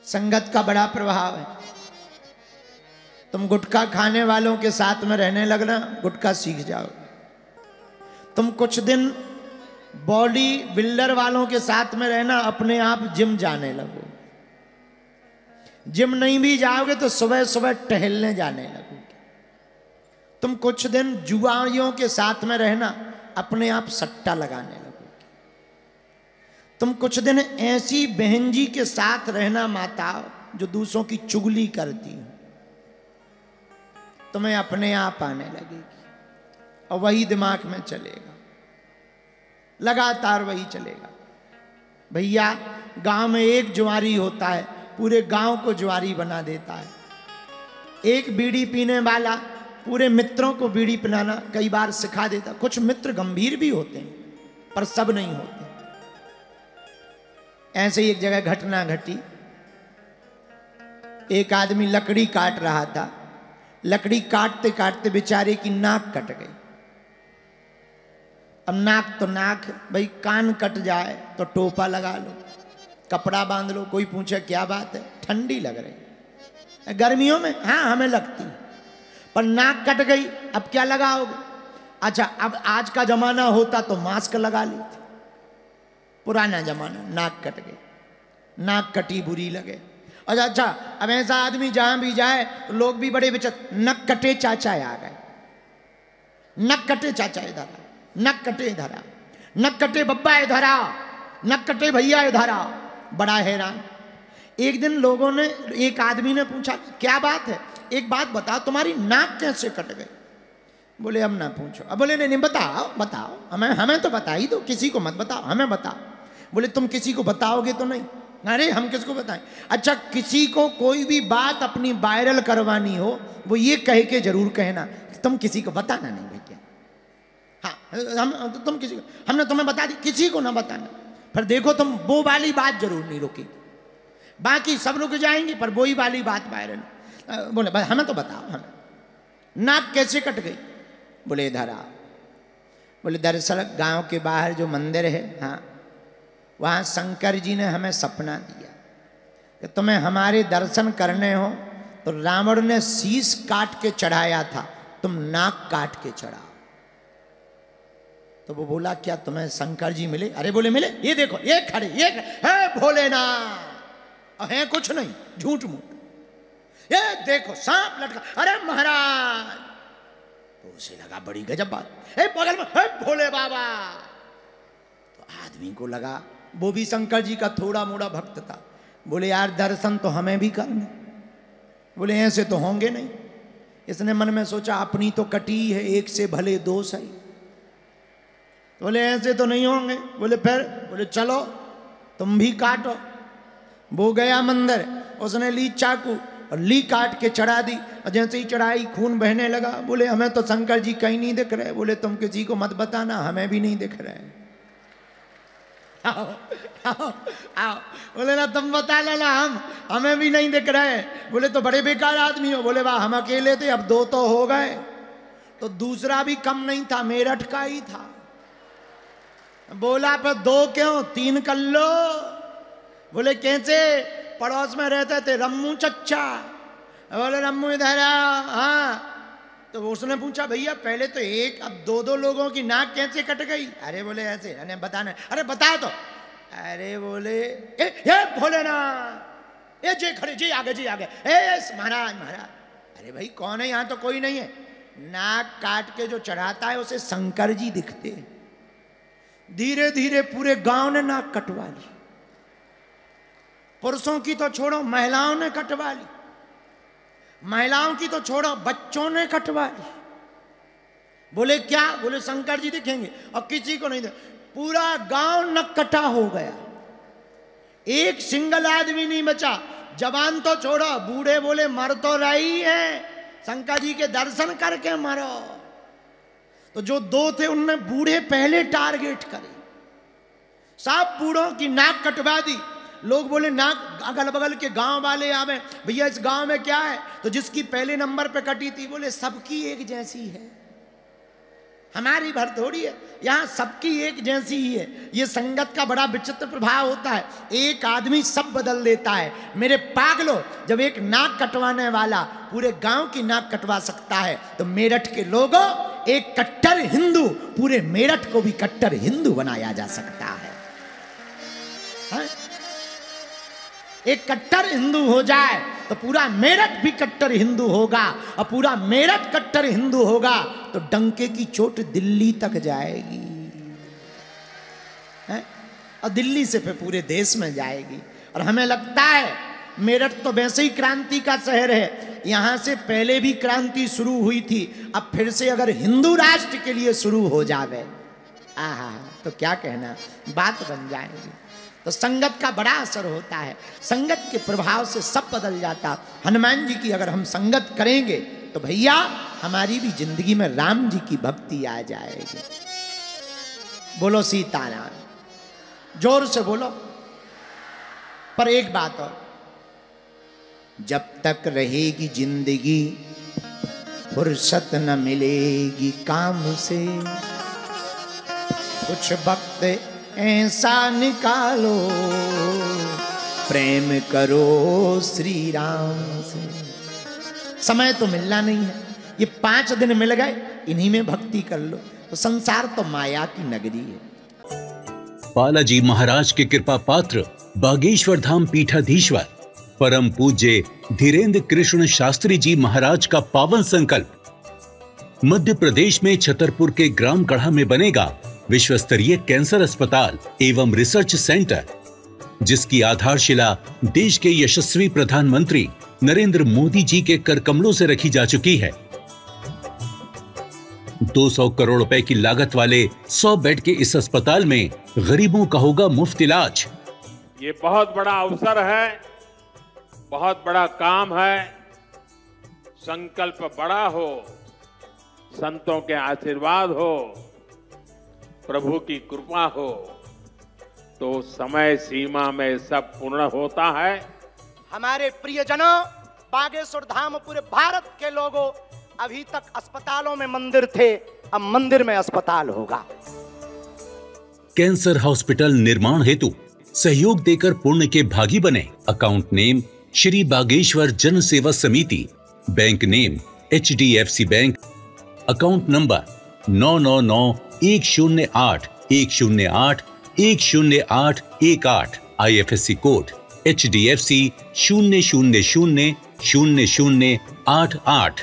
संगत का बड़ा प्रभाव है। तुम गुटखा खाने वालों के साथ में रहने लगना, गुटखा सीख जाओ। तुम कुछ दिन बॉडी बिल्डर वालों के साथ में रहना, अपने आप जिम जाने लगो। जिम नहीं भी जाओगे तो सुबह सुबह टहलने जाने लगोगे। तुम कुछ दिन जुआरियों के साथ में रहना, अपने आप सट्टा लगाने लगोगे। तुम कुछ दिन ऐसी बहन जी के साथ रहना माता जो दूसरों की चुगली करती है, तुम्हें अपने आप आने लगेगी और वही दिमाग में चलेगा, लगातार वही चलेगा। भैया गांव में एक जुआरी होता है, पूरे गांव को जुआरी बना देता है। एक बीड़ी पीने वाला पूरे मित्रों को बीड़ी पिलाना कई बार सिखा देता। कुछ मित्र गंभीर भी होते हैं पर सब नहीं होते। ऐसे ही एक जगह घटना घटी। एक आदमी लकड़ी काट रहा था, लकड़ी काटते काटते बेचारे की नाक कट गई। अब नाक तो नाक, भाई कान कट जाए तो टोपा लगा लो, कपड़ा बांध लो। कोई पूछे क्या बात है, ठंडी लग रही। गर्मियों में हाँ हमें लगती, पर नाक कट गई, अब क्या लगाओगे? अच्छा, अब आज का जमाना होता तो मास्क लगा लेते। पुराना जमाना, नाक कट गई, नाक कटी बुरी लगे। अच्छा, अब ऐसा आदमी जहां भी जाए तो लोग भी बड़े विचित्र, नक कटे चाचा आ गए, नक कटे चाचा इधर, नक कटे इधर, नक कटे बब्बा इधर, नक कटे भैया इधर। बड़ा हैरान। एक दिन लोगों ने, एक आदमी ने पूछा क्या बात है, एक बात बताओ तुम्हारी नाक कैसे कट गई? बोले हम ना पूछो। अब बोले नहीं बताओ बताओ, हमें तो बता ही दो, किसी को मत बताओ, हमें बताओ। बोले तुम किसी को बताओगे तो नहीं? अरे हम किसको बताएं? अच्छा, किसी को कोई भी बात अपनी वायरल करवानी हो वो ये कह के जरूर कहना, तुम किसी को बताना नहीं भैया। हाँ तुम किसी को, हमने तुम्हें बता दी, किसी को ना बताना। फिर देखो तुम वो वाली बात जरूर नहीं रुकेगी, बाकी सब रुक जाएंगे पर वही वाली बात वायरल। बोले हमें तो बताओ, हमें नाक कैसे कट गई? बोले इधर आओ। बोले दरअसल गांव के बाहर जो मंदिर है, हाँ वहाँ शंकर जी ने हमें सपना दिया कि तुम्हें हमारे दर्शन करने हो तो रावण ने शीश काट के चढ़ाया था, तुम नाक काट के चढ़ाओ। तो वो बोला क्या तुम्हें शंकर जी मिले? अरे बोले मिले, ये देखो ये खड़े, ये है भोलेनाथ, है कुछ नहीं, झूठ मूठ। ये देखो सांप लटका, अरे महाराज। तो उसे लगा बड़ी गजब बात, बगल में है भोले बाबा। तो आदमी को लगा, वो भी शंकर जी का थोड़ा मोड़ा भक्त था। बोले यार दर्शन तो हमें भी करना। बोले ऐसे तो होंगे नहीं। इसने मन में सोचा अपनी तो कटी है, एक से भले दो सही। बोले ऐसे तो नहीं होंगे। बोले फिर? बोले चलो तुम भी काटो। वो गया मंदिर, उसने ली चाकू और ली काट के चढ़ा दी, और जैसे ही चढ़ाई खून बहने लगा। बोले हमें तो शंकर जी कहीं नहीं दिख रहे। बोले तुम किसी को मत बताना, हमें भी नहीं दिख रहे। आओ आओ आओ। बोले ना तुम बता लेना, हमें भी नहीं दिख रहे। बोले तो बड़े बेकार आदमी हो। बोले वाह हम अकेले थे, अब दो तो हो गए। तो दूसरा भी कम नहीं था, मेरठ का ही था। बोला पर दो क्यों, तीन कर लो। बोले कैसे? पड़ोस में रहते थे रम्मू चच्चा। बोले रम्मू इधर आ। हाँ। तो उसने पूछा भैया पहले तो एक, अब दो दो लोगों की नाक कैसे कट गई? अरे बोले ऐसे। अरे बताना। अरे बताओ तो। अरे बोले ये भोलेनाथ, ये जी खड़े, जी आगे, जी आगे, महाराज महाराज। अरे भाई कौन है? यहाँ तो कोई नहीं है। नाक काट के जो चढ़ाता है उसे शंकर जी दिखते। धीरे धीरे पूरे गांव ने नाक कटवा ली। पुरुषों की तो छोड़ो, महिलाओं ने कटवा ली। महिलाओं की तो छोड़ो, बच्चों ने कटवा ली। बोले क्या? बोले शंकर जी दिखेंगे, और किसी को नहीं दिख। पूरा गांव नककटा हो गया, एक सिंगल आदमी नहीं बचा। जवान तो छोड़ो, बूढ़े बोले मर तो रही है, शंकर जी के दर्शन करके मरो। तो जो दो थे उनने बूढ़े पहले टारगेट करे, सब बूढ़ों की नाक कटवा दी। लोग बोले नाक, अगल बगल के गांव वाले आवे, भैया इस गांव में क्या है? तो जिसकी पहले नंबर पे कटी थी, बोले सबकी एक जैसी है। हमारी भर थोड़ी है, यहाँ सबकी एक जैसी ही है। ये संगत का बड़ा विचित्र प्रभाव होता है, एक आदमी सब बदल देता है। मेरे पागलों, जब एक नाक कटवाने वाला पूरे गांव की नाक कटवा सकता है, तो मेरठ के लोगों, एक कट्टर हिंदू पूरे मेरठ को भी कट्टर हिंदू बनाया जा सकता है। एक कट्टर हिंदू हो जाए तो पूरा मेरठ भी कट्टर हिंदू होगा, और पूरा मेरठ कट्टर हिंदू होगा तो डंके की चोट दिल्ली तक जाएगी, है? और दिल्ली से फिर पूरे देश में जाएगी। और हमें लगता है मेरठ तो वैसे ही क्रांति का शहर है, यहां से पहले भी क्रांति शुरू हुई थी, अब फिर से अगर हिंदू राष्ट्र के लिए शुरू हो जावे, आहा, तो क्या कहना, बात बन जाएगी। तो संगत का बड़ा असर होता है, संगत के प्रभाव से सब बदल जाता। हनुमान जी की अगर हम संगत करेंगे तो भैया हमारी भी जिंदगी में राम जी की भक्ति आ जाएगी। बोलो सीताराम, जोर से बोलो। पर एक बात और, जब तक रहेगी जिंदगी फुर्सत न मिलेगी काम से, कुछ वक्त ऐसा निकालो प्रेम करो श्री राम से। समय तो मिलना नहीं है, ये 5 दिन मिल गए, इन्हीं में भक्ति कर लो, तो संसार तो माया की नगरी है। बालाजी महाराज के कृपा पात्र बागेश्वर धाम पीठाधीश्वर परम पूज्य धीरेन्द्र कृष्ण शास्त्री जी महाराज का पावन संकल्प, मध्य प्रदेश में छतरपुर के ग्राम गढ़ा में बनेगा विश्व स्तरीय कैंसर अस्पताल एवं रिसर्च सेंटर, जिसकी आधारशिला देश के यशस्वी प्रधानमंत्री नरेंद्र मोदी जी के कर कमलों से रखी जा चुकी है। 200 करोड़ रुपए की लागत वाले 100 बेड के इस अस्पताल में गरीबों का होगा मुफ्त इलाज। ये बहुत बड़ा अवसर है, बहुत बड़ा काम है। संकल्प बड़ा हो, संतों के आशीर्वाद हो, प्रभु की कृपा हो, तो समय सीमा में सब पूर्ण होता है। हमारे प्रियजनों, बागेश्वर धाम पूरे भारत के लोगों, अभी तक अस्पतालों में मंदिर थे, अब मंदिर में अस्पताल होगा। कैंसर हॉस्पिटल निर्माण हेतु सहयोग देकर पुण्य के भागी बने। अकाउंट नेम श्री बागेश्वर जन सेवा समिति, bank name HDFC bank, account number 999108108108, IFSC code HDFC 0000088।